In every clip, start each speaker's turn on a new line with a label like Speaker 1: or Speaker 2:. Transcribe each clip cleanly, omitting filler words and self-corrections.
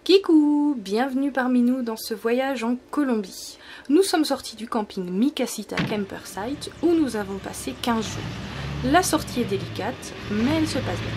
Speaker 1: Kikou, bienvenue parmi nous dans ce voyage en Colombie. Nous sommes sortis du camping Mi-Casita Campersite où nous avons passé 15 jours. La sortie est délicate, mais elle se passe bien.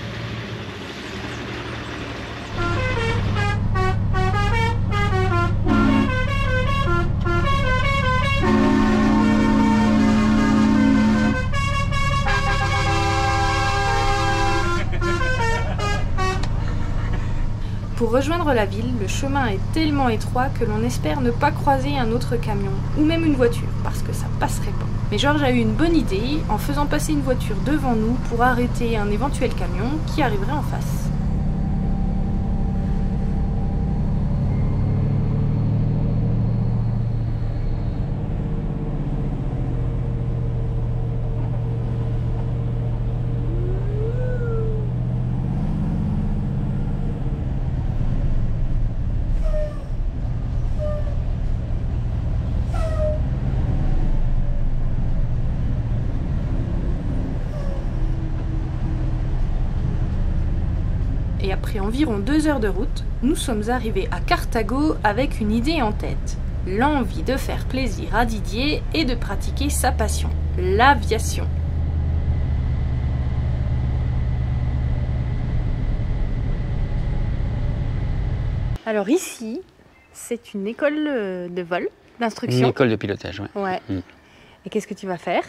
Speaker 1: Pour rejoindre la ville, le chemin est tellement étroit que l'on espère ne pas croiser un autre camion, ou même une voiture, parce que ça passerait pas. Mais Georges a eu une bonne idée en faisant passer une voiture devant nous pour arrêter un éventuel camion qui arriverait en face. Et après environ 2 heures de route, nous sommes arrivés à Cartago avec une idée en tête. L'envie de faire plaisir à Didier et de pratiquer sa passion, l'aviation. Alors ici, c'est une école de vol, d'instruction.
Speaker 2: Une école de pilotage, ouais.
Speaker 1: Ouais. Et qu'est-ce que tu vas faire?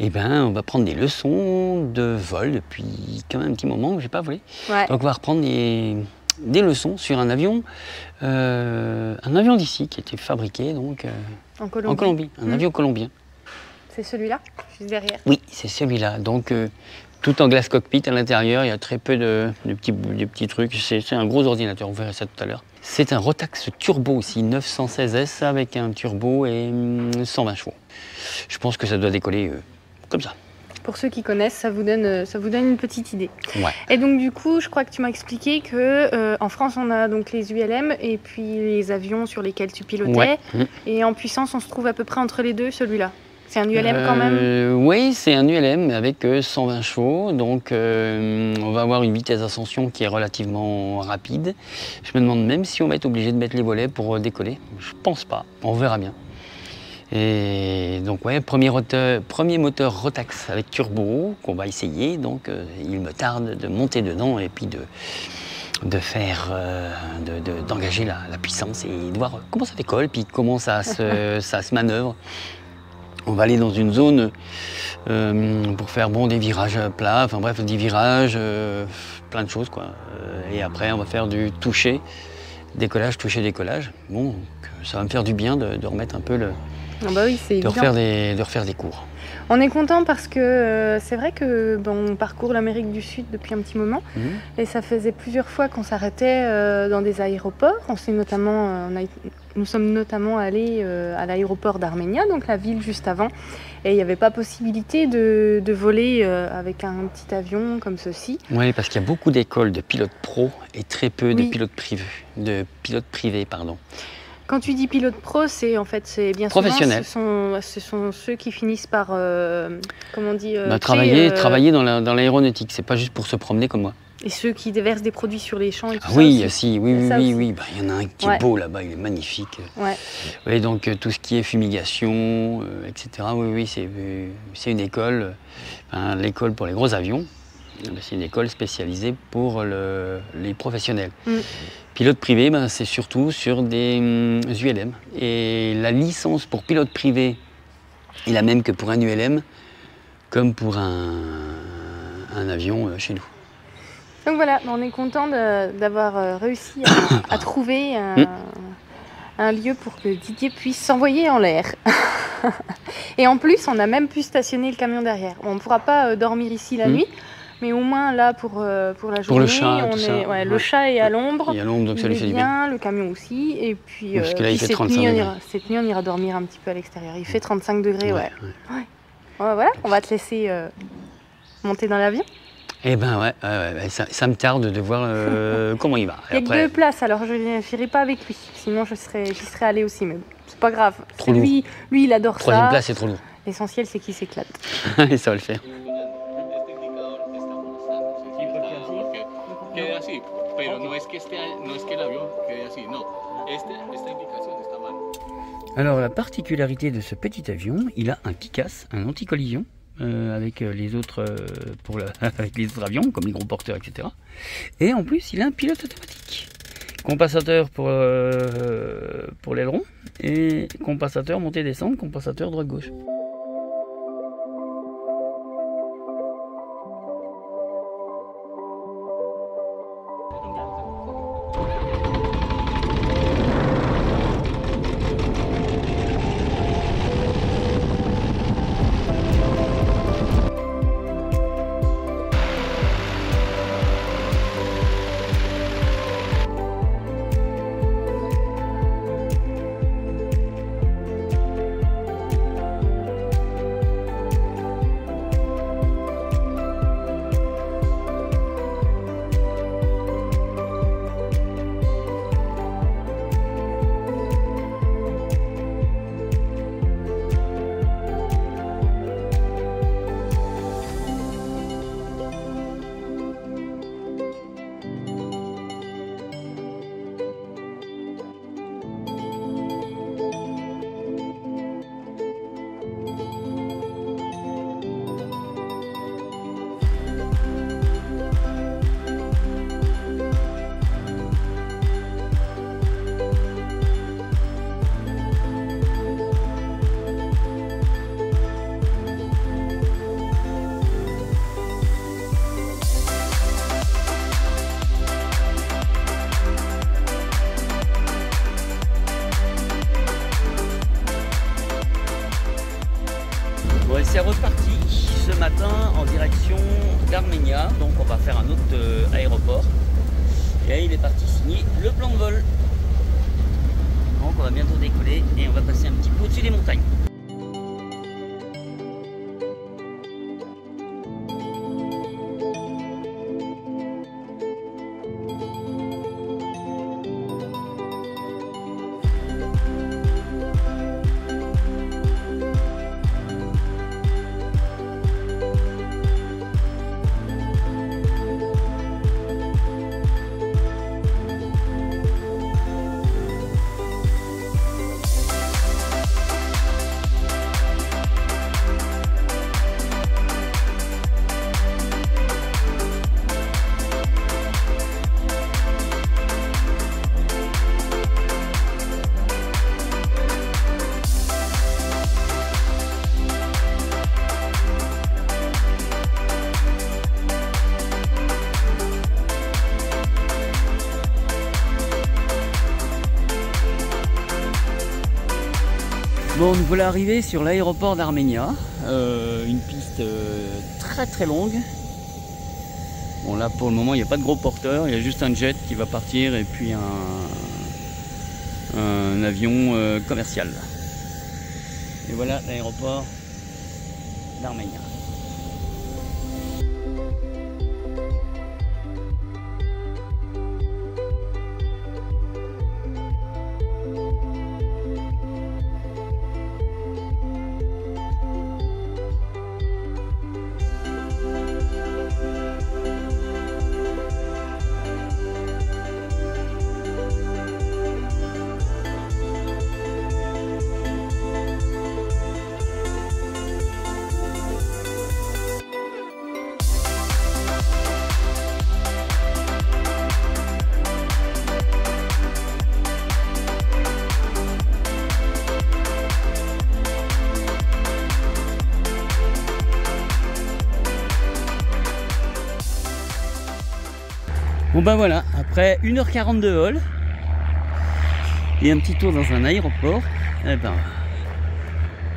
Speaker 2: Eh bien, on va prendre des leçons de vol depuis quand même un petit moment où j'ai pas volé.
Speaker 1: Ouais.
Speaker 2: Donc on va reprendre des leçons sur un avion d'ici qui a été fabriqué donc,
Speaker 1: En Colombie.
Speaker 2: en Colombie, un avion colombien.
Speaker 1: C'est celui-là, juste derrière.
Speaker 2: Oui, c'est celui-là. Donc tout en glace cockpit à l'intérieur, il y a très peu de petits trucs. C'est un gros ordinateur, vous verrez ça tout à l'heure. C'est un Rotax turbo aussi, 916S avec un turbo et 120 chevaux. Je pense que ça doit décoller comme ça.
Speaker 1: Pour ceux qui connaissent, ça vous donne une petite idée.
Speaker 2: Ouais.
Speaker 1: Et donc du coup, je crois que tu m'as expliqué que en France, on a donc les ULM et puis les avions sur lesquels tu pilotais.
Speaker 2: Ouais.
Speaker 1: Et en puissance, on se trouve à peu près entre les deux, celui-là. C'est un ULM quand même?
Speaker 2: Oui, c'est un ULM avec 120 chevaux, donc on va avoir une vitesse d'ascension qui est relativement rapide. Je me demande même si on va être obligé de mettre les volets pour décoller. Je pense pas, on verra bien. Et donc ouais, premier moteur Rotax avec turbo qu'on va essayer, donc il me tarde de monter dedans et puis d'engager la puissance et de voir comment ça décolle, puis comment ça se manœuvre. On va aller dans une zone pour faire des virages plats, enfin bref, des virages, plein de choses quoi. Et après on va faire du toucher, décollage, toucher, décollage. Bon, donc, ça va me faire du bien de remettre un peu
Speaker 1: Ah bah oui, c'est
Speaker 2: de refaire des cours.
Speaker 1: On est content parce que c'est vrai que on parcourt l'Amérique du Sud depuis un petit moment et ça faisait plusieurs fois qu'on s'arrêtait dans des aéroports. Nous sommes notamment allés à l'aéroport d'Armenia, donc la ville juste avant, et il n'y avait pas possibilité de voler avec un petit avion comme ceci.
Speaker 2: Oui, parce qu'il y a beaucoup d'écoles de pilotes pro et très peu de pilotes privés.
Speaker 1: Quand tu dis pilote pro, c'est bien
Speaker 2: professionnel.
Speaker 1: Souvent, ce sont ceux qui finissent par, comment on dit,
Speaker 2: travailler dans l'aéronautique, c'est pas juste pour se promener comme moi.
Speaker 1: Et ceux qui déversent des produits sur les champs et tout ça
Speaker 2: oui,
Speaker 1: aussi.
Speaker 2: oui. Bah, il y en a un qui est beau là-bas, il est magnifique. Ouais. Oui, donc tout ce qui est fumigation, etc. Oui, c'est une école, l'école pour les gros avions. C'est une école spécialisée pour les professionnels. Pilote privé, c'est surtout sur des ULM. Et la licence pour pilote privé est la même que pour un ULM, comme pour un avion chez nous.
Speaker 1: Donc voilà, on est content d'avoir réussi à trouver un lieu pour que Didier puisse s'envoyer en l'air. Et en plus, on a même pu stationner le camion derrière. On ne pourra pas dormir ici la nuit. Mais au moins là pour la journée,
Speaker 2: pour le chat,
Speaker 1: le chat est à l'ombre.
Speaker 2: Il est à l'ombre, donc ça lui fait du bien.
Speaker 1: Le camion aussi. Et puis,
Speaker 2: parce que là, il fait 35 degrés.
Speaker 1: Cette nuit, on ira dormir un petit peu à l'extérieur. Il fait 35 degrés, ouais. Voilà, on va te laisser monter dans l'avion.
Speaker 2: Eh ben ça me tarde de voir comment il va.
Speaker 1: Il n'y a que 2 places, alors je n'irai pas avec lui. Sinon, j'y serais allée aussi, mais c'est pas grave.
Speaker 2: Trop lourd.
Speaker 1: Lui, il adore ça.
Speaker 2: 3e place, c'est trop lourd.
Speaker 1: L'essentiel, c'est qu'il s'éclate.
Speaker 2: Et ça va le faire.
Speaker 3: quede así, pero no es que esté,
Speaker 2: Alors la particularité de ce petit avion, il a un KICAS, un anti-collision, avec les autres avec les autres avions, comme les gros porteurs, etc. Et en plus, il a un pilote automatique. Compensateur pour l'aileron et compensateur montée-descente, compensateur droite-gauche. C'est reparti ce matin en direction d'Arménia, donc on va faire un autre aéroport. Et là il est parti signer le plan de vol. Donc on va bientôt décoller et on va passer un petit peu au-dessus des montagnes. Bon, nous voilà arrivés sur l'aéroport d'Arménia, une piste très très longue. Bon là pour le moment il n'y a pas de gros porteur, il y a juste un jet qui va partir et puis un avion commercial. Et voilà l'aéroport d'Arménia. Bon ben voilà, après 1h40 de vol et un petit tour dans un aéroport, eh ben,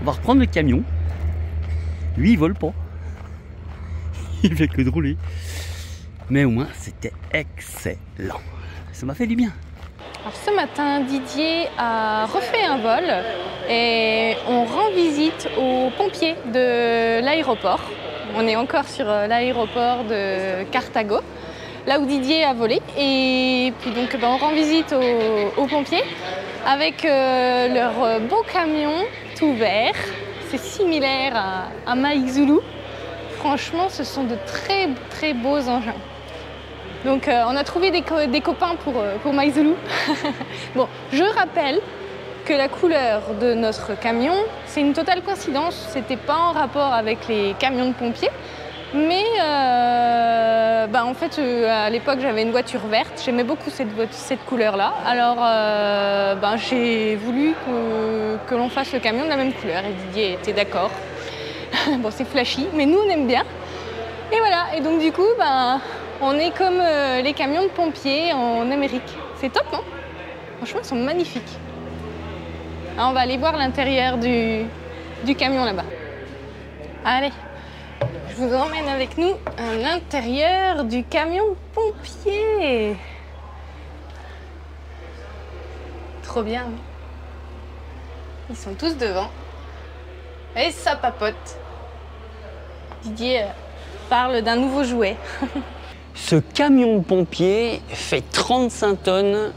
Speaker 2: on va reprendre le camion. Lui il vole pas, il fait que de rouler, mais au moins c'était excellent, ça m'a fait du bien.
Speaker 1: Alors ce matin, Didier a refait un vol et on rend visite aux pompiers de l'aéroport. On est encore sur l'aéroport de Cartago, là où Didier a volé. Et puis donc on rend visite aux pompiers avec leur beau camion tout vert. C'est similaire à Maïk Zulu. Franchement, ce sont de très très beaux engins. Donc on a trouvé des copains pour Maizulu. Bon, je rappelle que la couleur de notre camion, c'est une totale coïncidence. C'était pas en rapport avec les camions de pompiers. Mais en fait, à l'époque, j'avais une voiture verte. J'aimais beaucoup cette couleur-là. Alors, j'ai voulu que l'on fasse le camion de la même couleur. Et Didier était d'accord. Bon, c'est flashy, mais nous, on aime bien. Et voilà. Et donc, du coup, on est comme les camions de pompiers en Amérique. C'est top, non? Franchement, ils sont magnifiques. Alors, on va aller voir l'intérieur du camion là-bas. Allez. Je vous emmène avec nous à l'intérieur du camion pompier. Trop bien. Ils sont tous devant. Et ça papote. Didier parle d'un nouveau jouet.
Speaker 2: Ce camion de pompier fait 35 tonnes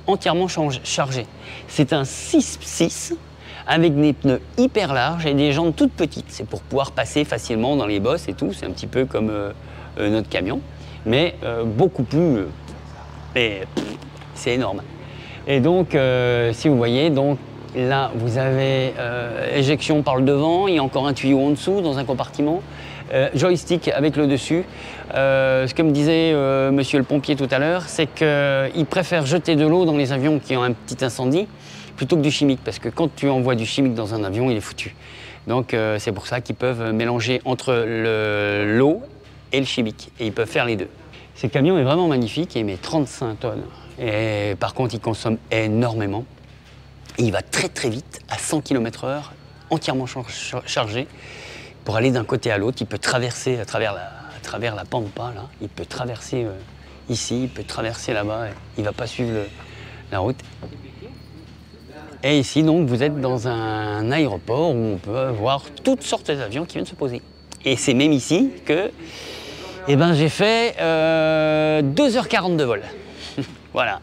Speaker 2: entièrement chargées. C'est un 6x6. Avec des pneus hyper larges et des jantes toutes petites. C'est pour pouvoir passer facilement dans les bosses et tout. C'est un petit peu comme notre camion, mais beaucoup plus... c'est énorme. Et donc, si vous voyez, donc, là, vous avez éjection par le devant. Il y a encore un tuyau en dessous, dans un compartiment. Joystick avec le dessus. Ce que me disait monsieur le pompier tout à l'heure, c'est qu'il préfère jeter de l'eau dans les avions qui ont un petit incendie plutôt que du chimique, parce que quand tu envoies du chimique dans un avion, il est foutu. Donc c'est pour ça qu'ils peuvent mélanger entre l'eau et le chimique, et ils peuvent faire les deux. Ce camion est vraiment magnifique, il met 35 tonnes, et par contre il consomme énormément. Et il va très très vite, à 100 km/h, entièrement chargé, pour aller d'un côté à l'autre. Il peut traverser à travers la pampa, là. Il peut traverser ici, il peut traverser là-bas, il ne va pas suivre la route. Et ici, donc, vous êtes dans un aéroport où on peut voir toutes sortes d'avions qui viennent se poser. Et c'est même ici que j'ai fait 2h40 de vol. Voilà.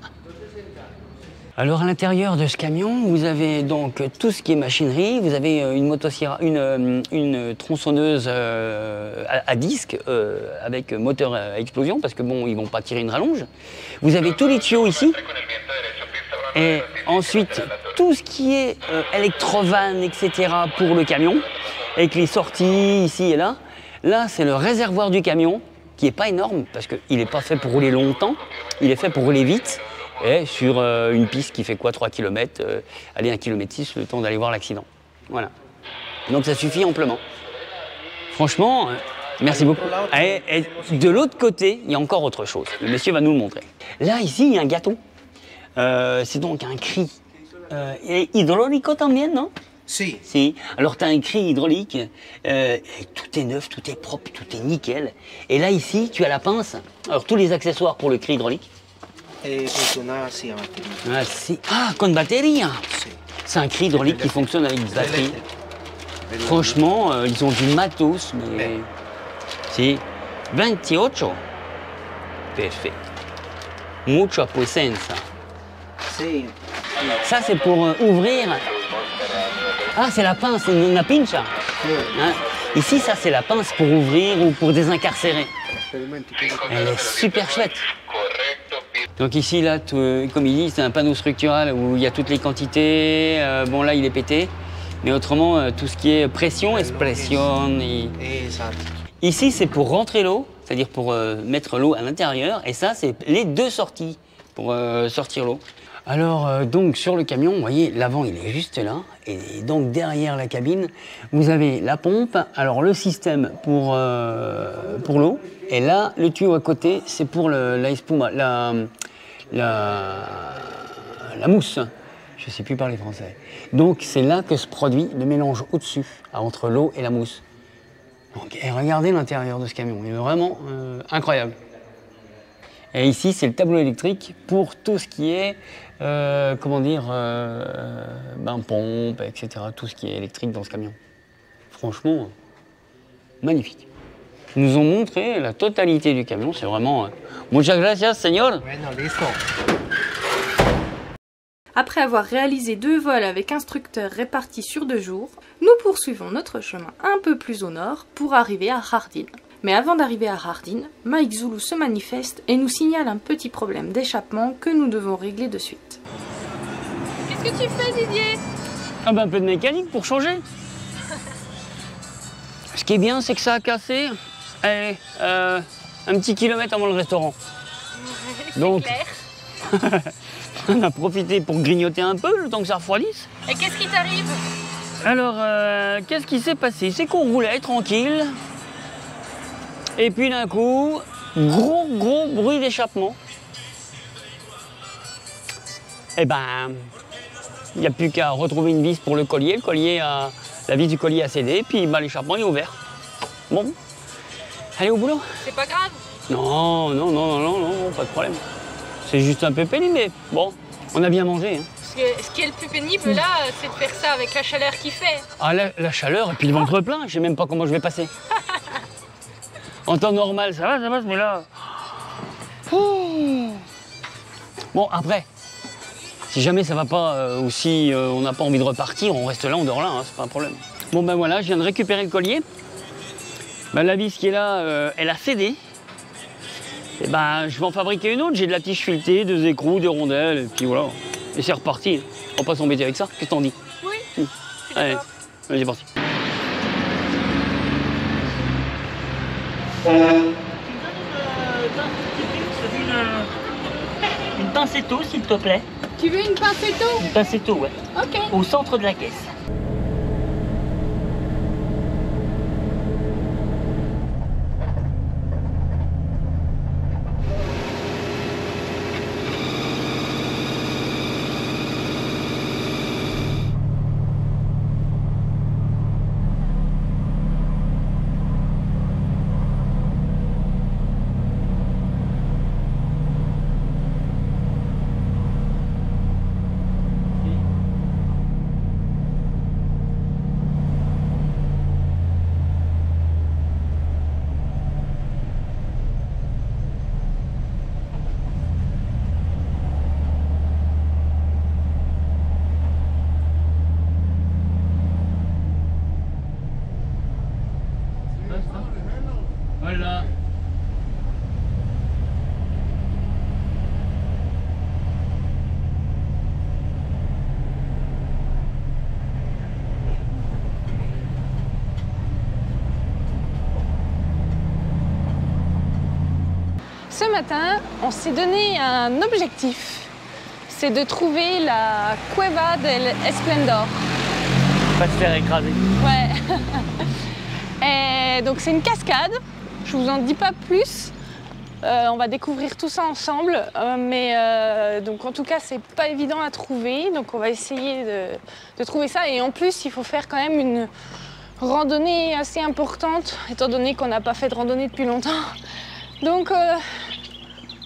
Speaker 2: Alors, à l'intérieur de ce camion, vous avez donc tout ce qui est machinerie. Vous avez une tronçonneuse à disque avec moteur à explosion, parce que bon, ils vont pas tirer une rallonge. Vous avez tous les tuyaux ici. Et ensuite, tout ce qui est électrovanne, etc. pour le camion, avec les sorties ici et là. Là, c'est le réservoir du camion, qui n'est pas énorme, parce qu'il n'est pas fait pour rouler longtemps, il est fait pour rouler vite, et sur une piste qui fait quoi, 3 km, allez, 1,6 km, le temps d'aller voir l'accident. Voilà. Donc ça suffit amplement. Franchement, merci beaucoup. Et de l'autre côté, il y a encore autre chose. Le monsieur va nous le montrer. Là, ici, il y a un gâteau. C'est donc un cri hydraulique también, non?
Speaker 3: Si.
Speaker 2: Si. Alors tu as un cri hydraulique, et tout est neuf, tout est propre, tout est nickel. Et là ici, tu as la pince. Alors tous les accessoires pour le cri hydraulique.
Speaker 3: Et fonctionne aussi à batterie.
Speaker 2: Ah, si. Ah, con batterie.
Speaker 3: Si.
Speaker 2: C'est un cri hydraulique qui fonctionne avec une batterie. Franchement, ils ont du matos, mais... Si. 28. Perfect. Mucha puissance. Ça, c'est pour ouvrir. Ah, c'est la pince, c'est une pinche. Hein? Ici, ça, c'est la pince pour ouvrir ou pour désincarcérer. Elle est super chouette. Donc ici, là, comme il dit, c'est un panneau structural où il y a toutes les quantités. Bon, là, il est pété. Mais autrement, tout ce qui est pression, expression. Ici, c'est pour rentrer l'eau, c'est-à-dire pour mettre l'eau à l'intérieur. Et ça, c'est les deux sorties pour sortir l'eau. Alors, donc, sur le camion, vous voyez, l'avant, il est juste là. Et donc, derrière la cabine, vous avez la pompe. Alors, le système pour l'eau. Et là, le tuyau à côté, c'est pour la espuma, la mousse. Je ne sais plus parler français. Donc, c'est là que se produit le mélange au-dessus, entre l'eau et la mousse. Donc, et regardez l'intérieur de ce camion. Il est vraiment incroyable. Et ici, c'est le tableau électrique pour tout ce qui est, pompe, etc. Tout ce qui est électrique dans ce camion. Franchement, magnifique. Ils nous ont montré la totalité du camion. C'est vraiment... Muchas gracias, señor.
Speaker 1: Après avoir réalisé 2 vols avec instructeurs répartis sur 2 jours, nous poursuivons notre chemin un peu plus au nord pour arriver à Jardín.
Speaker 4: Mais avant d'arriver à Hardin, Mike Zulu se manifeste et nous signale un petit problème d'échappement que nous devons régler de suite. Qu'est-ce que tu fais, Didier?
Speaker 2: Ah ben, un peu de mécanique pour changer. Ce qui est bien, c'est que ça a cassé un petit kilomètre avant le restaurant. Donc, on a profité pour grignoter un peu le temps que ça refroidisse.
Speaker 4: Et qu'est-ce qui t'arrive?
Speaker 2: Alors, qu'est-ce qui s'est passé? C'est qu'on roulait tranquille. Et puis d'un coup, gros bruit d'échappement. Et ben, il n'y a plus qu'à retrouver une vis pour le collier. La vis du collier a cédé, puis ben, l'échappement est ouvert. Bon, allez au boulot.
Speaker 4: C'est pas grave?
Speaker 2: Non, pas de problème. C'est juste un peu pénible, mais bon, on a bien mangé. Hein.
Speaker 4: Ce qui est le plus pénible là, c'est de faire ça avec la chaleur qu'il fait.
Speaker 2: Ah, la chaleur et puis le ventre plein, je sais même pas comment je vais passer. En temps normal, ça va, mais là... Ouh. Bon, après, si jamais ça va pas ou si on n'a pas envie de repartir, on reste là, on dort là, hein, c'est pas un problème. Bon ben voilà, je viens de récupérer le collier. Ben, la vis qui est là, elle a cédé. Et ben, je vais en fabriquer une autre, j'ai de la tige filetée, 2 écrous, 2 rondelles, et puis voilà. Et c'est reparti. On va pas s'embêter avec ça, qu'est-ce que t'en dis?
Speaker 4: Oui.
Speaker 2: Allez, c'est parti.
Speaker 5: Une pincetto, s'il te plaît.
Speaker 4: Tu veux une pincetto?
Speaker 5: Une pincetto, ouais.
Speaker 4: Ok.
Speaker 5: Au centre de la caisse.
Speaker 2: Voilà.
Speaker 4: Ce matin, on s'est donné un objectif. C'est de trouver la Cueva del Esplendor.
Speaker 5: Pas se faire écraser.
Speaker 4: Ouais. Et donc c'est une cascade. Je vous en dis pas plus. On va découvrir tout ça ensemble. Donc en tout cas, c'est pas évident à trouver. Donc on va essayer de trouver ça. Et en plus, il faut faire quand même une randonnée assez importante, étant donné qu'on n'a pas fait de randonnée depuis longtemps. Donc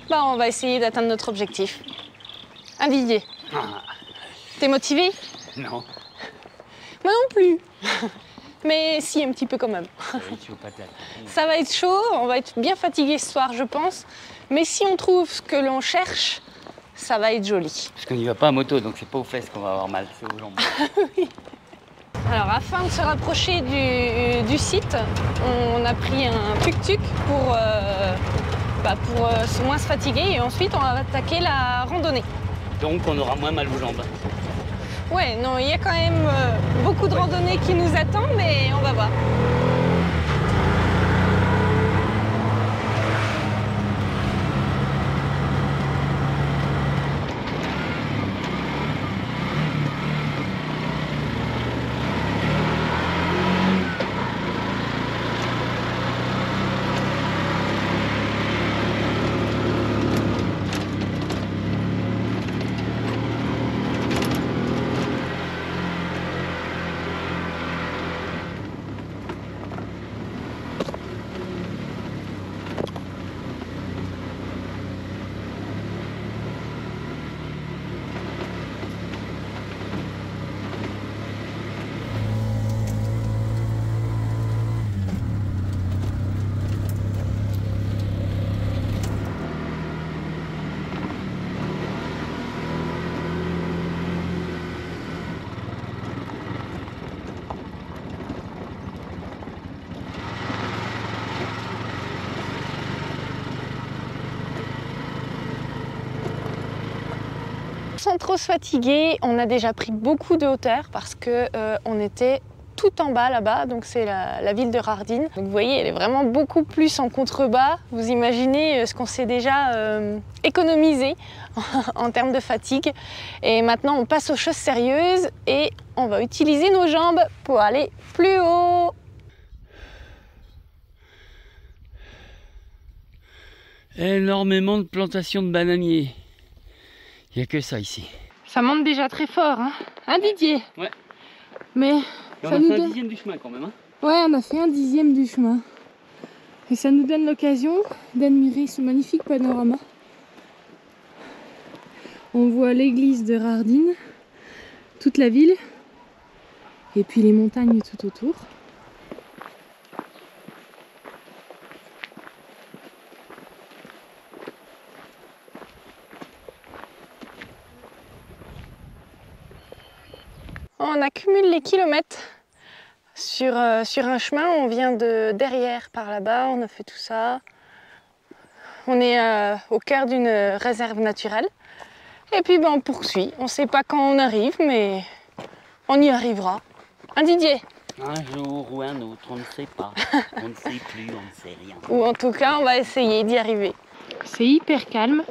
Speaker 4: on va essayer d'atteindre notre objectif. Hein, Didier? T'es motivé?
Speaker 2: Non.
Speaker 4: Moi non plus. Mais si, un petit peu quand même. Ça va être chaud, on va être bien fatigué ce soir, je pense. Mais si on trouve ce que l'on cherche, ça va être joli.
Speaker 2: Parce qu'on n'y va pas à moto, donc c'est pas aux fesses qu'on va avoir mal, c'est aux jambes.
Speaker 4: Oui. Alors, afin de se rapprocher du site, on a pris un tuk-tuk pour moins se fatiguer. Et ensuite, on va attaquer la randonnée.
Speaker 2: Donc on aura moins mal aux jambes.
Speaker 4: Ouais, non, il y a quand même beaucoup de randonnées qui nous attendent, mais on va voir. sans trop se fatiguer, on a déjà pris beaucoup de hauteur parce que on était tout en bas là-bas, donc c'est la ville de Rardin. Donc vous voyez, elle est vraiment beaucoup plus en contrebas. Vous imaginez ce qu'on s'est déjà économisé en termes de fatigue. Et maintenant, on passe aux choses sérieuses et on va utiliser nos jambes pour aller plus haut.
Speaker 2: Énormément de plantations de bananiers. Il n'y a que ça ici.
Speaker 1: Ça monte déjà très fort, hein, Didier?
Speaker 2: Ouais.
Speaker 1: Mais
Speaker 2: on
Speaker 1: ça
Speaker 2: a
Speaker 1: nous
Speaker 2: fait un
Speaker 1: donne...
Speaker 2: dixième du chemin quand même. Hein.
Speaker 1: Ouais, on a fait un dixième du chemin. Et ça nous donne l'occasion d'admirer ce magnifique panorama. On voit l'église de Rardin, toute la ville, et puis les montagnes tout autour.
Speaker 4: On accumule les kilomètres sur un chemin. On vient de derrière par là-bas, on a fait tout ça. On est au cœur d'une réserve naturelle. Et puis on poursuit. On ne sait pas quand on arrive, mais on y arrivera. Hein, Didier?
Speaker 5: Un jour ou un autre, on ne sait pas. On ne sait plus, on ne sait rien.
Speaker 4: Ou en tout cas, on va essayer d'y arriver.
Speaker 1: C'est hyper calme.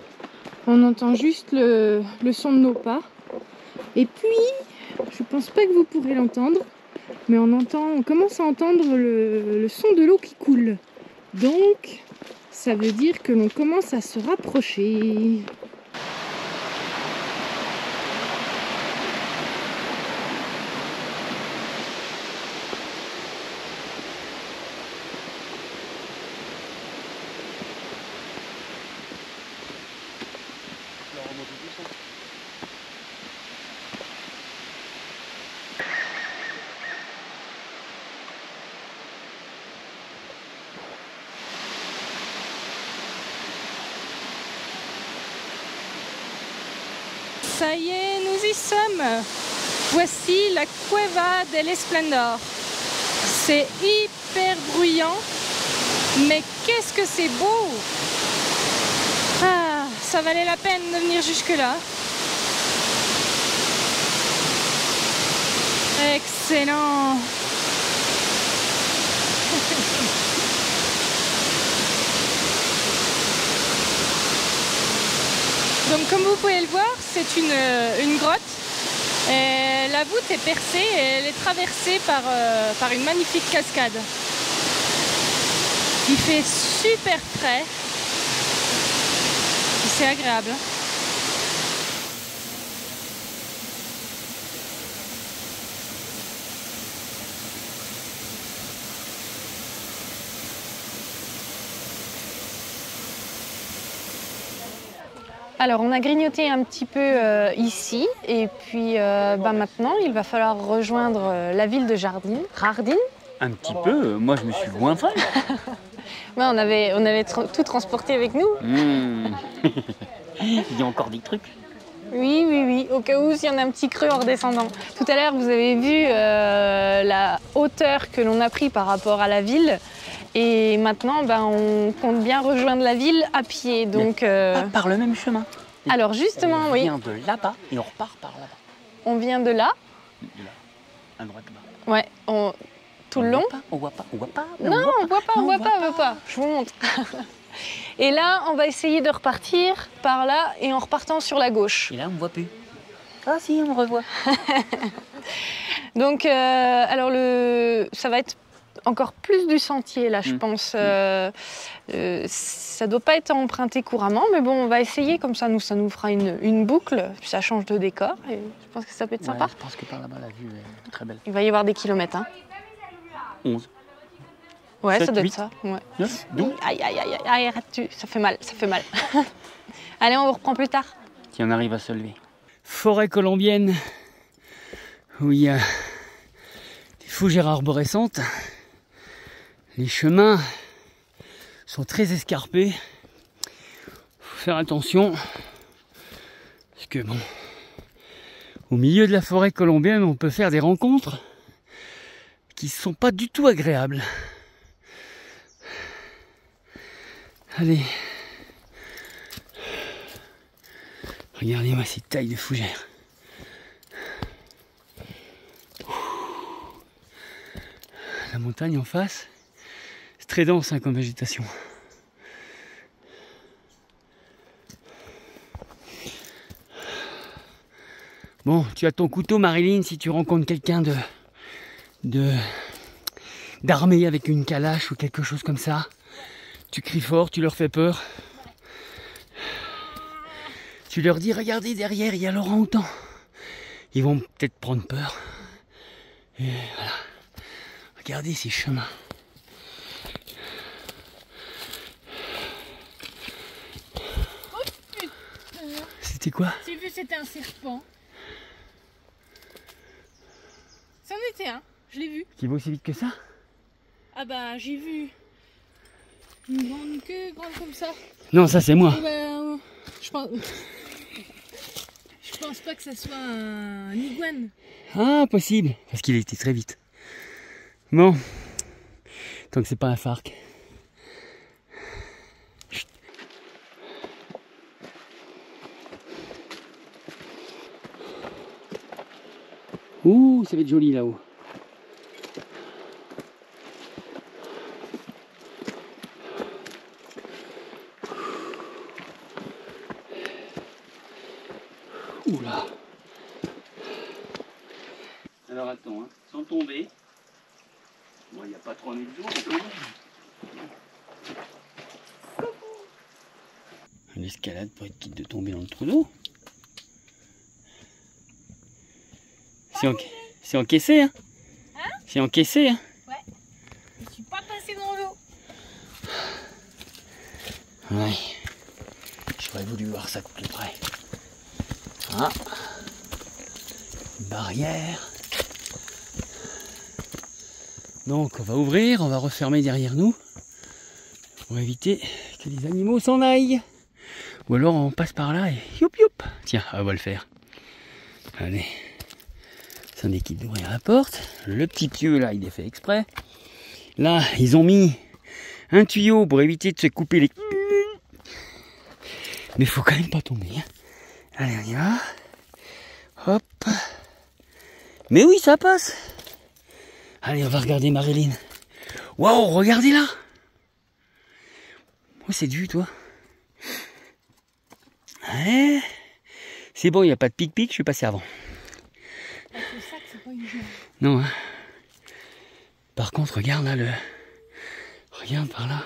Speaker 1: On entend juste le son de nos pas. Et puis... je pense pas que vous pourrez l'entendre, mais on commence à entendre le son de l'eau qui coule. Donc, ça veut dire que l'on commence à se rapprocher.
Speaker 4: Ça y est, nous y sommes. Voici la Cueva del Esplendor. C'est hyper bruyant, mais qu'est-ce que c'est beau! Ah, ça valait la peine de venir jusque-là. Excellent! Donc comme vous pouvez le voir, c'est une grotte. Et la voûte est percée et elle est traversée par une magnifique cascade. Il fait super frais. C'est agréable. Alors on a grignoté un petit peu ici et puis maintenant il va falloir rejoindre la ville de Rardin.
Speaker 2: Un petit peu, moi je me suis moins fait.
Speaker 4: Ouais, on avait tout transporté avec nous.
Speaker 5: Il y a encore des trucs.
Speaker 4: Oui, au cas où s'il y en a un petit creux en redescendant. Tout à l'heure vous avez vu la hauteur que l'on a pris par rapport à la ville. Et maintenant, on compte bien rejoindre la ville à pied. Donc,
Speaker 5: par le même chemin.
Speaker 4: Alors justement, oui.
Speaker 5: On vient de là-bas et on repart par là-bas.
Speaker 4: On vient de là.
Speaker 5: De là, à droite là-bas.
Speaker 4: Ouais, tout le long.
Speaker 5: On voit pas.
Speaker 4: Non, on voit pas. Je vous montre. Et là, on va essayer de repartir par là et en repartant sur la gauche.
Speaker 5: Et là, on ne voit plus. Ah si, on revoit.
Speaker 4: Donc, alors ça va être encore plus du sentier là, je pense. Ça doit pas être emprunté couramment, mais bon, on va essayer comme ça. Ça nous fera une boucle, puis ça change de décor. Et je pense que ça peut être sympa.
Speaker 5: Je pense que par là-bas, la vue est très belle.
Speaker 4: Il va y avoir des kilomètres.
Speaker 5: 11.
Speaker 4: Ouais,
Speaker 5: 7,
Speaker 4: ça doit
Speaker 5: 8,
Speaker 4: être ça. Ouais.
Speaker 5: 9, 12.
Speaker 4: Aïe, arrête-tu, ça fait mal. Allez, on vous reprend plus tard.
Speaker 5: Si on arrive à se lever.
Speaker 2: Forêt colombienne, où il y a des fougères arborescentes. Les chemins sont très escarpés. Faut faire attention. Parce que bon, au milieu de la forêt colombienne, on peut faire des rencontres qui ne sont pas du tout agréables. Allez. Regardez-moi ces tailles de fougères. La montagne en face, c'est très dense hein, comme végétation. Bon, tu as ton couteau Marilyn si tu rencontres quelqu'un d'armé avec une calache ou quelque chose comme ça. Tu cries fort, tu leur fais peur. Tu leur dis, regardez derrière, il y a l'orang-outan. Ils vont peut-être prendre peur. Et voilà. Regardez ces chemins.
Speaker 4: Oh putain!
Speaker 2: C'était quoi?
Speaker 4: J'ai vu, c'était un serpent. C'en était un, je l'ai vu.
Speaker 2: Qui va aussi vite que ça?
Speaker 4: Ah bah j'ai vu une grande queue, grande comme ça.
Speaker 2: Non, ça c'est moi.
Speaker 4: Et bah, je pense pas que ça soit un iguane.
Speaker 2: Ah, possible. Parce qu'il était très vite. Bon. Tant que c'est pas un pharc. Chut. Ouh, ça va être joli là-haut. Oula. Alors attends, hein, sans tomber. Bon, il n'y a pas 3 000 jours, mais quand même. L'escalade pour être quitte de tomber dans le trou d'eau. C'est encaissé, hein? C'est encaissé, hein?
Speaker 4: Ouais. Je suis pas passé dans l'eau.
Speaker 2: Ouais. J'aurais voulu voir ça de plus près. Ah. Barrière. Donc on va ouvrir, on va refermer derrière nous pour éviter que les animaux s'en aillent. Ou alors on passe par là et youp youp. Tiens, on va le faire. Allez. C'en est qui d'ouvrir la porte. Le petit pieu là, il est fait exprès. Là, ils ont mis un tuyau pour éviter de se couper les... Mais faut quand même pas tomber. Hein. Allez, on y va. Hop. Mais oui, ça passe. Allez, on va regarder Marilyn. Waouh, regardez là. Oh, c'est du, toi. Ouais. C'est bon, il n'y a pas de pic-pic, je suis passé avant.
Speaker 4: Avec le sac, c'est pas une joie.
Speaker 2: Non, hein. Par contre, regarde là, regarde par là.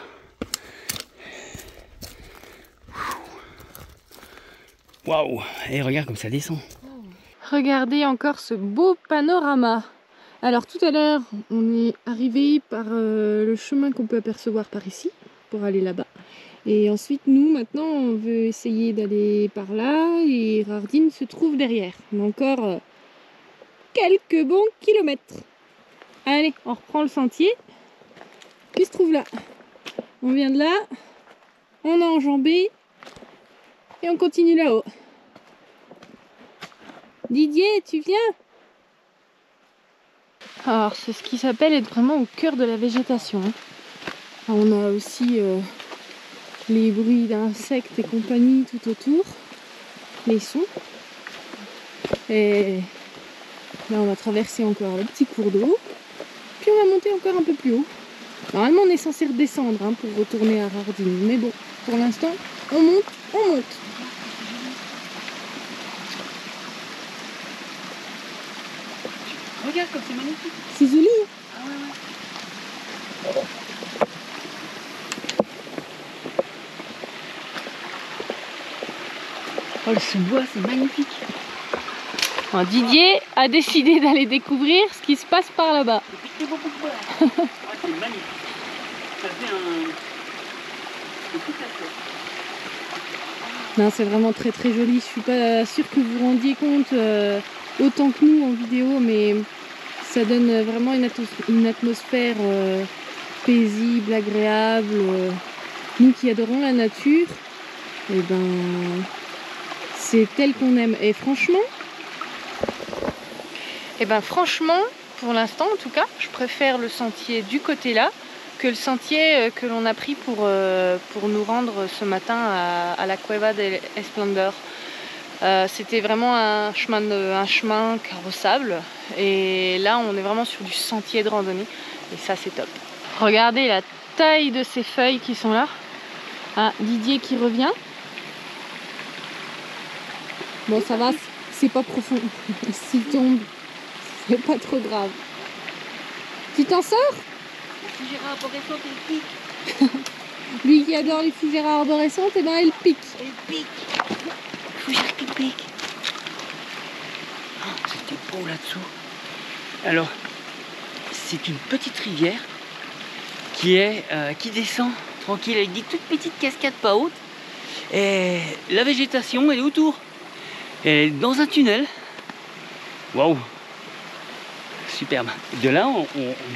Speaker 2: Waouh. Et regarde comme ça descend.
Speaker 1: Regardez encore ce beau panorama. Alors tout à l'heure, on est arrivé par le chemin qu'on peut apercevoir par ici, pour aller là-bas. Et ensuite, nous, maintenant, on veut essayer d'aller par là, et Rardine se trouve derrière. Mais encore quelques bons kilomètres. Allez, on reprend le sentier, qui se trouve là. On vient de là, on a enjambé, et on continue là-haut. Didier, tu viens? Alors, c'est ce qui s'appelle être vraiment au cœur de la végétation. On a aussi les bruits d'insectes et compagnie tout autour, les sons. Et là, on va traverser encore le petit cours d'eau. Puis on va monter encore un peu plus haut. Normalement, on est censé redescendre hein, pour retourner à Rardine. Mais bon, pour l'instant, on monte, on monte.
Speaker 2: Regarde comme c'est magnifique.
Speaker 1: C'est joli.
Speaker 2: Ah ouais, ouais. Oh, le sous-bois, c'est magnifique.
Speaker 1: Alors, Didier a décidé d'aller découvrir ce qui se passe par là-bas.
Speaker 2: C'est beaucoup de bois. Ouais, c'est magnifique. Ça fait un... C'est tout à fait.
Speaker 1: Non, c'est vraiment très très joli. Je suis pas sûre que vous vous rendiez compte autant que nous en vidéo, mais ça donne vraiment une atmosphère paisible, agréable. Nous qui adorons la nature, et ben c'est tel qu'on aime. Et franchement, pour l'instant en tout cas, je préfère le sentier du côté là que le sentier que l'on a pris pour nous rendre ce matin à la Cueva del Esplendor. C'était vraiment un chemin carrossable. Et là, on est vraiment sur du sentier de randonnée. Et ça, c'est top. Regardez la taille de ces feuilles qui sont là. Ah, Didier qui revient. Bon, ça va, c'est pas profond. S'il tombe, c'est pas trop grave. Tu t'en sors?
Speaker 5: La fougère arborescente, elle pique.
Speaker 1: Lui qui adore les fougères arborescentes, et ben elle pique.
Speaker 5: Elle pique. Fougère qui pique. Oh, c'était beau là-dessous. Alors, c'est une petite rivière qui descend tranquille avec des toutes petites cascades pas hautes. Et la végétation, elle est autour. Et dans un tunnel. Waouh! Superbe. De là, on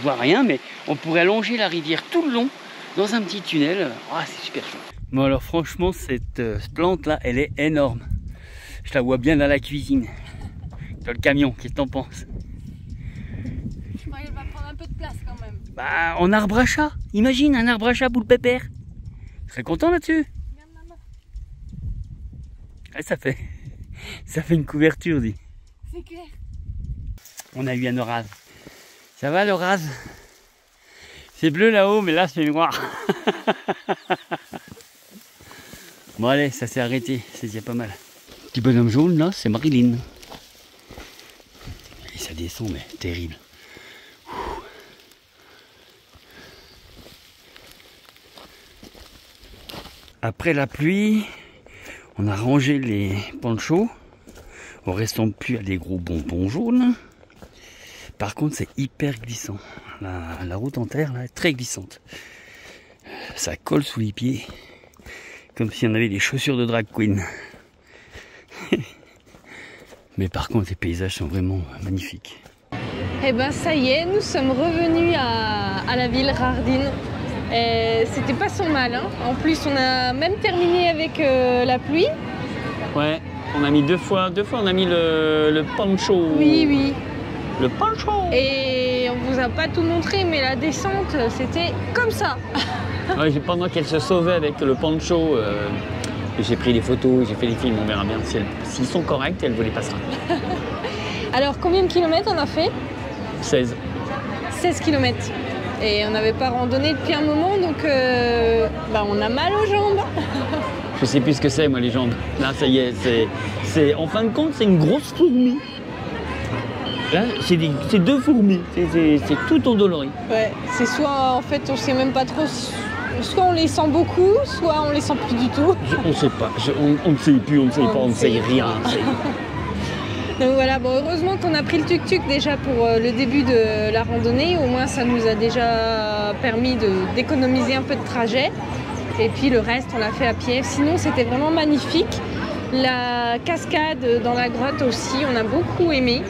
Speaker 5: voit rien, mais on pourrait allonger la rivière tout le long dans un petit tunnel. Oh, c'est super chouette. Bon alors franchement, cette plante là, elle est énorme. Je la vois bien dans la cuisine. Dans le camion, qu'est-ce que t'en penses?
Speaker 1: Je crois qu'elle va prendre un peu de place quand même.
Speaker 5: Bah, en arbre à chat. Imagine un arbre à chat pour le pépère. Je serais content là-dessus. Ah, ça fait une couverture, dis.
Speaker 1: C'est clair.
Speaker 5: On a eu un orage. Ça va l'orage? C'est bleu là-haut, mais là c'est noir. Bon allez, ça s'est arrêté, c'est déjà pas mal. Petit bonhomme jaune là, c'est Marilyn. Et ça descend, mais terrible. Après la pluie, on a rangé les ponchos. On ressemble plus à des gros bonbons jaunes. Par contre, c'est hyper glissant. La route en terre là, est très glissante. Ça colle sous les pieds. Comme si on avait des chaussures de drag queen. Mais par contre, les paysages sont vraiment magnifiques.
Speaker 4: Et ben ça y est, nous sommes revenus à la ville Rardin. C'était pas sans mal. Hein. En plus, on a même terminé avec la pluie.
Speaker 2: Ouais, on a mis deux fois on a mis le poncho.
Speaker 4: Oui.
Speaker 2: Le poncho.
Speaker 4: Et on vous a pas tout montré, mais la descente, c'était comme ça.
Speaker 2: Ouais, pendant qu'elle se sauvait avec le poncho, j'ai pris des photos, j'ai fait des films, on verra bien. S'ils sont corrects, elle vous les passera.
Speaker 4: Alors, combien de kilomètres on a fait?
Speaker 2: 16.
Speaker 4: 16 kilomètres. Et on n'avait pas randonné depuis un moment, donc on a mal aux jambes.
Speaker 2: Je sais plus ce que c'est, moi, les jambes. Là, ça y est, c'est en fin de compte, c'est une grosse fourmi. Là, c'est deux fourmis, c'est tout endolori.
Speaker 4: Ouais, c'est soit, en fait, on sait même pas trop, soit on les sent beaucoup, soit on les sent plus du tout.
Speaker 2: On sait pas, on ne sait plus, on ne sait pas, on ne sait rien.
Speaker 4: Donc voilà, bon, heureusement qu'on a pris le tuk-tuk déjà pour le début de la randonnée, au moins ça nous a déjà permis d'économiser un peu de trajet. Et puis le reste, on l'a fait à pied. Sinon, c'était vraiment magnifique. La cascade dans la grotte aussi, on a beaucoup aimé.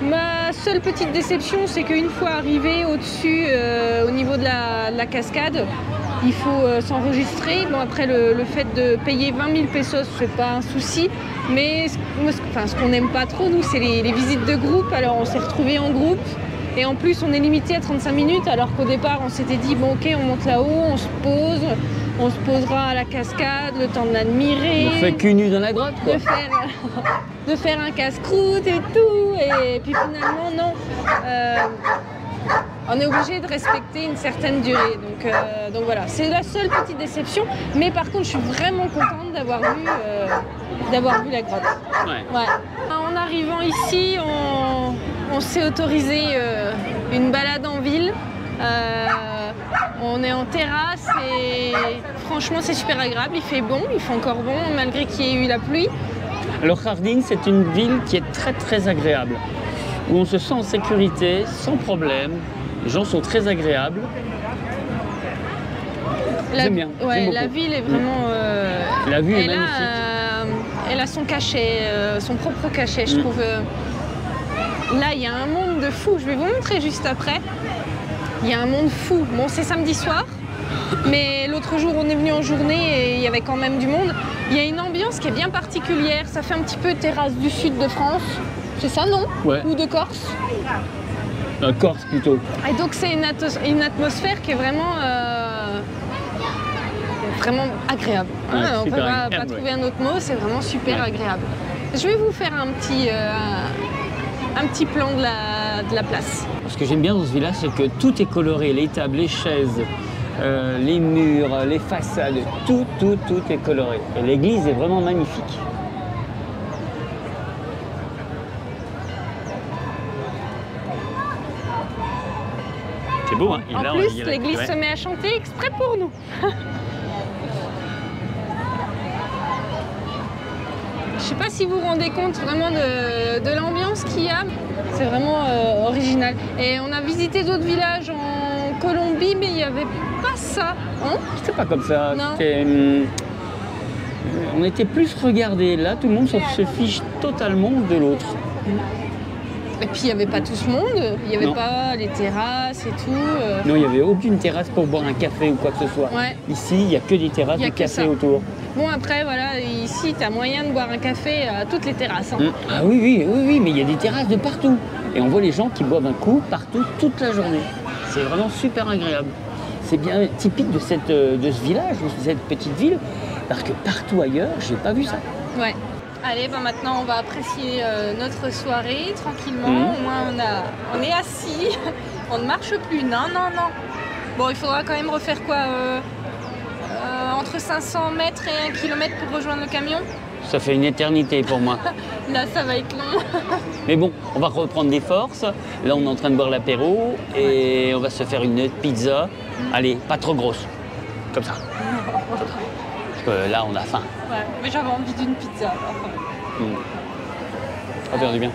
Speaker 4: Ma seule petite déception, c'est qu'une fois arrivé au-dessus, au niveau de la cascade, il faut s'enregistrer. Bon, après, le fait de payer 20 000 pesos, c'est pas un souci. Mais ce qu'on n'aime pas trop, nous, c'est les visites de groupe. Alors, on s'est retrouvés en groupe. Et en plus, on est limité à 35 minutes, alors qu'au départ, on s'était dit, bon, ok, on monte là-haut, on se pose. On se posera à la cascade, le temps de l'admirer.
Speaker 2: On fait cul nu dans la grotte, quoi.
Speaker 4: De faire un casse-croûte et tout. Et puis finalement, non. On est obligé de respecter une certaine durée. Donc voilà, c'est la seule petite déception. Mais par contre, je suis vraiment contente d'avoir vu la grotte. Ouais. En arrivant ici, on s'est autorisé une balade en ville. On est en terrasse et franchement c'est super agréable, il fait bon, il fait encore bon malgré qu'il y ait eu la pluie.
Speaker 2: Alors Rardin, c'est une ville qui est très très agréable, où on se sent en sécurité, sans problème, les gens sont très agréables. J'aime bien.
Speaker 4: Ouais, la ville est vraiment...
Speaker 2: la vue est magnifique.
Speaker 4: Elle a son cachet, son propre cachet, je trouve. Là, il y a un monde de fou, je vais vous montrer juste après. Il y a un monde fou. Bon, c'est samedi soir, mais l'autre jour, on est venu en journée et il y avait quand même du monde. Il y a une ambiance qui est bien particulière. Ça fait un petit peu terrasse du sud de France. C'est ça, non?
Speaker 2: Ouais.
Speaker 4: Ou de Corse?
Speaker 2: Corse, plutôt.
Speaker 4: Et donc, c'est une atmosphère qui est vraiment agréable.
Speaker 2: Ouais,
Speaker 4: on ne peut pas
Speaker 2: agréable,
Speaker 4: trouver un autre mot, c'est vraiment super agréable. Je vais vous faire un petit plan de la place.
Speaker 2: Ce que j'aime bien dans ce village, c'est que tout est coloré, les tables, les chaises, les murs, les façades, tout est coloré. Et l'église est vraiment magnifique. C'est beau, hein?
Speaker 4: En plus, l'église se met à chanter exprès pour nous. Je ne sais pas si vous vous rendez compte vraiment de l'ambiance qu'il y a. C'est vraiment original. Et on a visité d'autres villages en Colombie, mais il n'y avait pas ça. Hein?
Speaker 2: C'était pas comme ça.
Speaker 4: Non.
Speaker 2: On était plus regardés. Là, tout le monde se fiche totalement de l'autre.
Speaker 4: Et puis il n'y avait pas tout ce monde, il n'y avait pas les terrasses et tout.
Speaker 2: Non, il n'y avait aucune terrasse pour boire un café ou quoi que ce soit.
Speaker 4: Ouais.
Speaker 2: Ici, il n'y a que des terrasses de café autour.
Speaker 4: Bon, après, voilà, ici, tu as moyen de boire un café à toutes les terrasses. Hein.
Speaker 2: Ah oui, mais il y a des terrasses de partout. Et on voit les gens qui boivent un coup partout, toute la journée. C'est vraiment super agréable. C'est bien typique de ce village, de cette petite ville, parce que partout ailleurs, j'ai pas vu ça.
Speaker 4: Ouais. Allez, ben maintenant on va apprécier notre soirée tranquillement. Au moins on est assis, on ne marche plus. Non. Bon, il faudra quand même refaire quoi entre 500 mètres et 1 km pour rejoindre le camion.
Speaker 2: Ça fait une éternité pour moi.
Speaker 4: Là, ça va être long.
Speaker 2: Mais bon, on va reprendre des forces. Là, on est en train de boire l'apéro et on va se faire une petite. Allez, pas trop grosse. Comme ça. Parce que là, on a faim.
Speaker 4: Ouais, mais j'avais envie d'une pizza.
Speaker 2: Ça va faire du bien.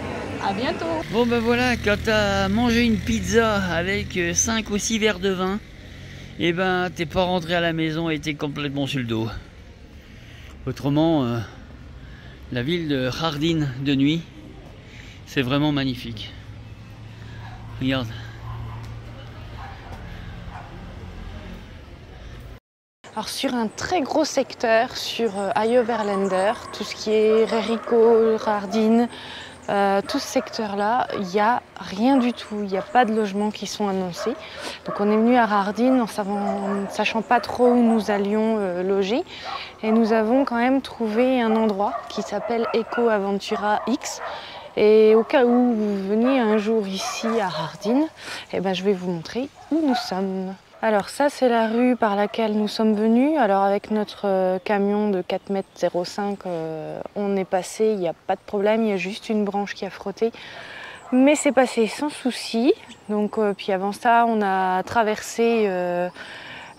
Speaker 4: À bientôt.
Speaker 2: Bon ben voilà, quand t'as mangé une pizza avec 5 ou 6 verres de vin, et ben t'es pas rentré à la maison et t'es complètement sur le dos. Autrement, la ville de Jardín de nuit, c'est vraiment magnifique. Regarde.
Speaker 1: Alors sur un très gros secteur, sur Ayoverlander, tout ce qui est Rerico, Jardín, tout ce secteur-là, il n'y a rien du tout, il n'y a pas de logements qui sont annoncés. Donc on est venu à Jardín en ne sachant pas trop où nous allions loger. Et nous avons quand même trouvé un endroit qui s'appelle Eco Aventura X. Et au cas où vous veniez un jour ici à Jardín, eh ben, je vais vous montrer où nous sommes. Alors ça c'est la rue par laquelle nous sommes venus. Alors avec notre camion de 4,05 m, on est passé, il n'y a pas de problème, il y a juste une branche qui a frotté. Mais c'est passé sans souci. Donc puis avant ça on a traversé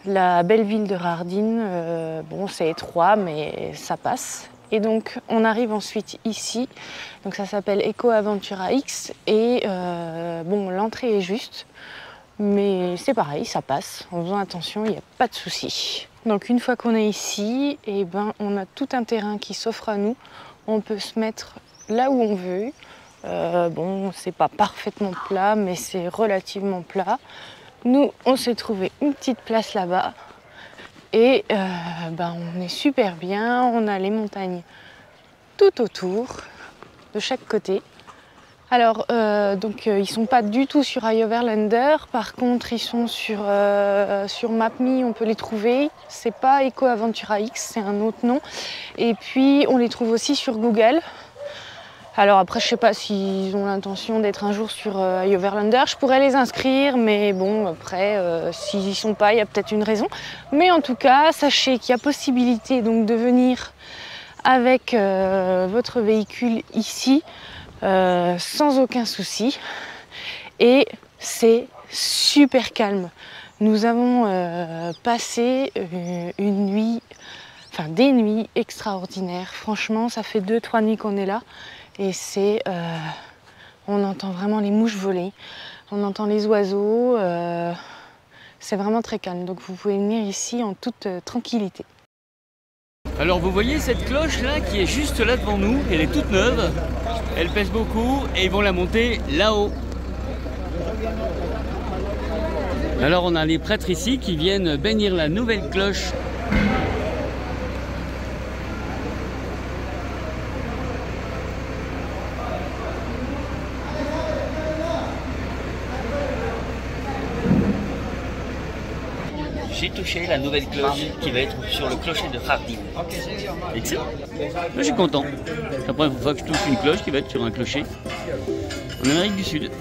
Speaker 1: la belle ville de Jardín. Bon c'est étroit mais ça passe. Et donc on arrive ensuite ici. Donc ça s'appelle Eco Aventura X et bon l'entrée est juste. Mais c'est pareil, ça passe. En faisant attention, il n'y a pas de souci. Donc une fois qu'on est ici, eh ben, on a tout un terrain qui s'offre à nous. On peut se mettre là où on veut. Bon, c'est pas parfaitement plat, mais c'est relativement plat. Nous, on s'est trouvé une petite place là-bas. Et ben, on est super bien. On a les montagnes tout autour, de chaque côté. Alors, donc, ils ne sont pas du tout sur Ayoverlander, par contre, ils sont sur MapMe, on peut les trouver. C'est pas Eco Aventura X, c'est un autre nom. Et puis, on les trouve aussi sur Google. Alors après, je ne sais pas s'ils ont l'intention d'être un jour sur Ayoverlander. Je pourrais les inscrire, mais bon, après, s'ils n'y sont pas, il y a peut-être une raison. Mais en tout cas, sachez qu'il y a possibilité donc, de venir avec votre véhicule ici, sans aucun souci, et c'est super calme. Nous avons passé une nuit, enfin des nuits extraordinaires. Franchement, ça fait 2-3 nuits qu'on est là et c'est, on entend vraiment les mouches voler, on entend les oiseaux. C'est vraiment très calme. Donc vous pouvez venir ici en toute tranquillité.
Speaker 2: Alors vous voyez cette cloche là qui est juste là devant nous, elle est toute neuve, elle pèse beaucoup et ils vont la monter là-haut. Alors on a les prêtres ici qui viennent bénir la nouvelle cloche.
Speaker 5: j'ai touché la nouvelle cloche qui va être sur le clocher de Hardin. Excellent. Je suis content. C'est la première fois que je touche une cloche qui va être sur un clocher en Amérique du Sud.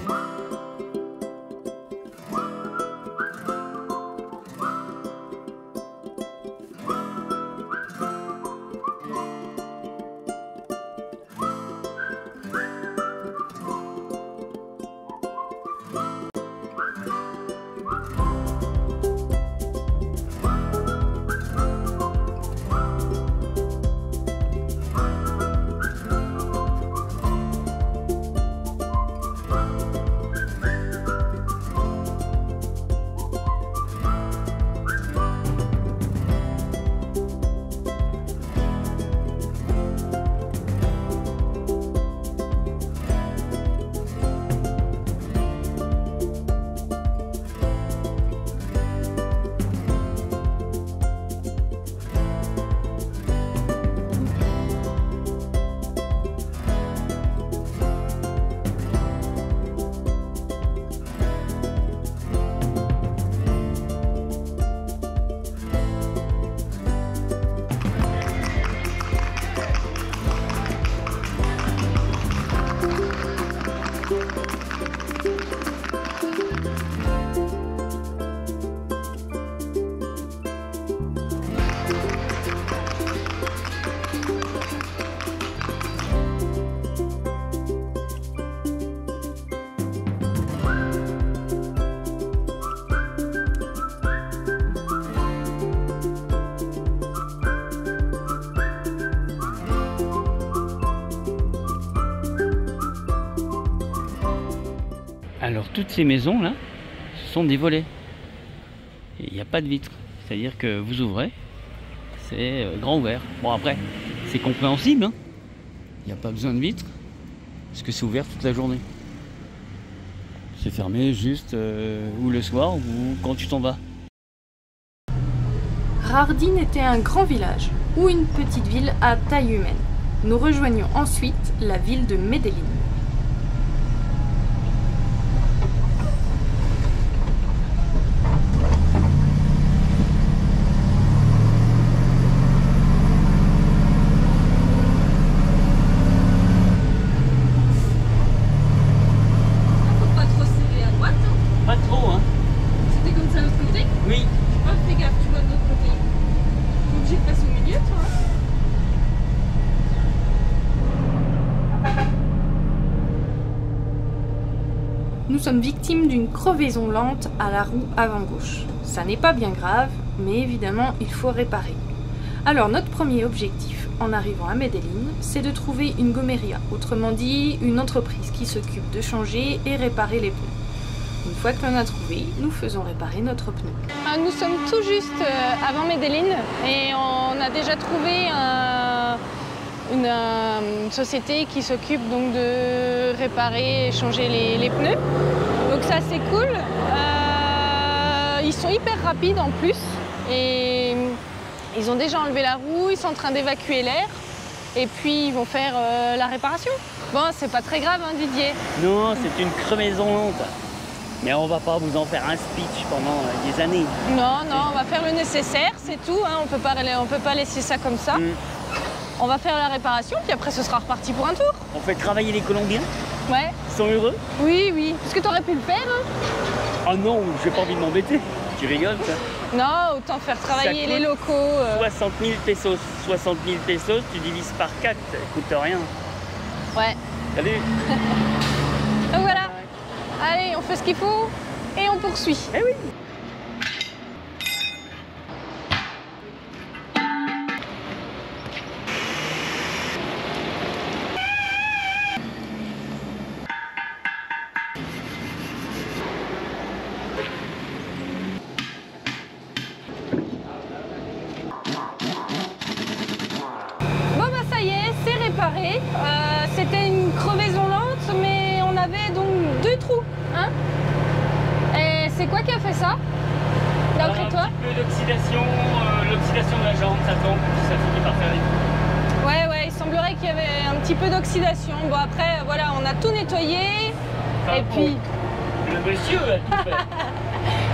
Speaker 5: Alors toutes ces maisons là, ce sont des volets. Il n'y a pas de vitre. C'est-à-dire que vous ouvrez, c'est grand ouvert. Bon après, c'est compréhensible. Hein, il n'y a pas besoin de vitre, parce que c'est ouvert toute la journée. C'est fermé juste ou le soir ou quand tu t'en vas.
Speaker 1: Hardin était un grand village, ou une petite ville à taille humaine. Nous rejoignons ensuite la ville de Medellín. Nous sommes victimes d'une crevaison lente à la roue avant gauche. Ça n'est pas bien grave, mais évidemment il faut réparer. Alors notre premier objectif en arrivant à Medellín, c'est de trouver une gomeria, autrement dit une entreprise qui s'occupe de changer et réparer les pneus. Une fois que l'on a trouvé, nous faisons réparer notre pneu.
Speaker 4: Nous sommes tout juste avant Medellín et on a déjà trouvé une société qui s'occupe donc de réparer et changer les pneus. Donc ça c'est cool. Ils sont hyper rapides en plus et ils ont déjà enlevé la roue, ils sont en train d'évacuer l'air et puis ils vont faire la réparation. Bon, c'est pas très grave hein, Didier.
Speaker 5: Non, c'est une crevaison lente. Mais on va pas vous en faire un speech pendant des années.
Speaker 4: Non, on va faire le nécessaire, c'est tout. Hein. On peut pas laisser ça comme ça. On va faire la réparation, puis après ce sera reparti pour un tour.
Speaker 5: On fait travailler les Colombiens?
Speaker 4: Ouais.
Speaker 5: Ils sont heureux?
Speaker 4: Oui. Parce que t'aurais pu le faire. Hein.
Speaker 5: Ah non, j'ai pas envie de m'embêter. Tu rigoles, ça?
Speaker 4: Non, autant faire travailler les locaux.
Speaker 5: 60 000 pesos. 60 000 pesos, tu divises par 4, ça coûte rien.
Speaker 4: Ouais.
Speaker 5: Salut.
Speaker 4: Donc voilà. Allez, on fait ce qu'il faut et on poursuit.
Speaker 5: Eh oui.
Speaker 4: Bon bah ça y est, c'est réparé. C'était une crevaison lente, mais on avait donc 2 trous. Hein, et c'est quoi qui a fait ça, d'après toi?
Speaker 5: Un petit peu d'oxydation, l'oxydation de la jambe, ça tombe, ça finit par faire les trous.
Speaker 4: Ouais, il semblerait qu'il y avait un petit peu d'oxydation. Bon après, voilà, on a tout nettoyé.
Speaker 5: Enfin,
Speaker 4: et puis...
Speaker 5: Le monsieur a tout fait.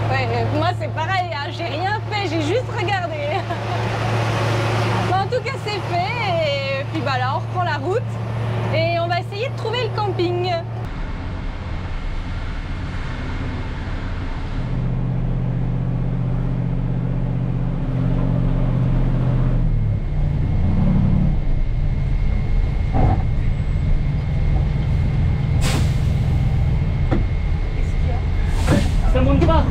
Speaker 4: Ouais, moi c'est pareil, hein, j'ai rien fait, j'ai juste regardé. En tout cas c'est fait et puis bah là on reprend la route et on va essayer de trouver le camping.
Speaker 5: Ça monte pas.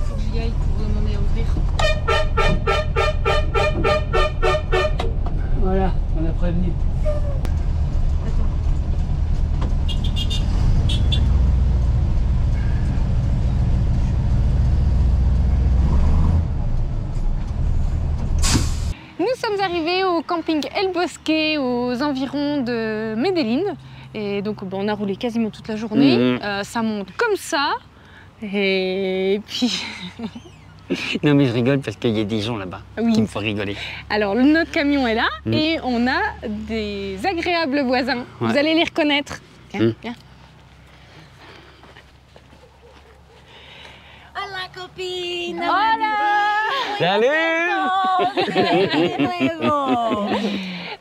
Speaker 4: Faut que j'y aille pour demander à ouvrir.
Speaker 5: Voilà, on a prévenu.
Speaker 4: Nous sommes arrivés au camping El Bosque aux environs de Medellín. Et donc bon, on a roulé quasiment toute la journée. Ça monte comme ça. Et puis...
Speaker 2: Non mais je rigole parce qu'il y a des gens là-bas qui me font rigoler.
Speaker 4: Alors notre camion est là et on a des agréables voisins. Vous allez les reconnaître. Viens, viens.
Speaker 6: Hola copine.
Speaker 4: Hola.
Speaker 2: Salut.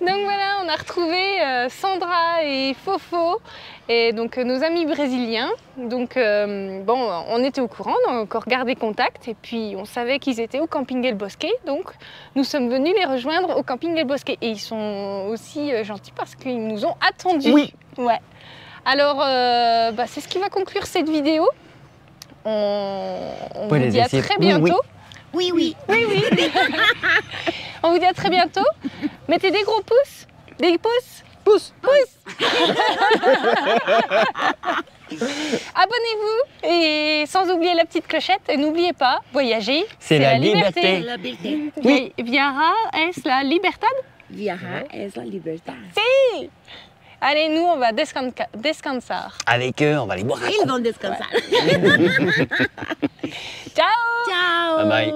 Speaker 4: Donc voilà, on a retrouvé Sandra et Fofo, et donc nos amis brésiliens. Donc bon, on était au courant, on a encore gardé contact, et puis on savait qu'ils étaient au camping El Bosque, donc nous sommes venus les rejoindre au camping El Bosque. Et ils sont aussi gentils parce qu'ils nous ont attendus.
Speaker 2: Oui.
Speaker 4: Ouais. Alors, bah, c'est ce qui va conclure cette vidéo. On vous dit à très bientôt.
Speaker 6: Oui, oui.
Speaker 4: Oui, oui. On vous dit à très bientôt. Mettez des gros pouces. Des pouces. Pouces. Pouces. Abonnez-vous et sans oublier la petite clochette. Et n'oubliez pas, voyager,
Speaker 2: c'est la liberté.
Speaker 6: La liberté.
Speaker 4: Oui. Viajar es la libertad.
Speaker 6: Viajar es la libertad.
Speaker 4: Si. Allez, nous, on va descansar.
Speaker 2: Avec eux, on va les boire un
Speaker 6: Ils
Speaker 2: coup.
Speaker 6: vont descansar.
Speaker 4: Ciao.
Speaker 6: Ciao.
Speaker 2: Bye bye.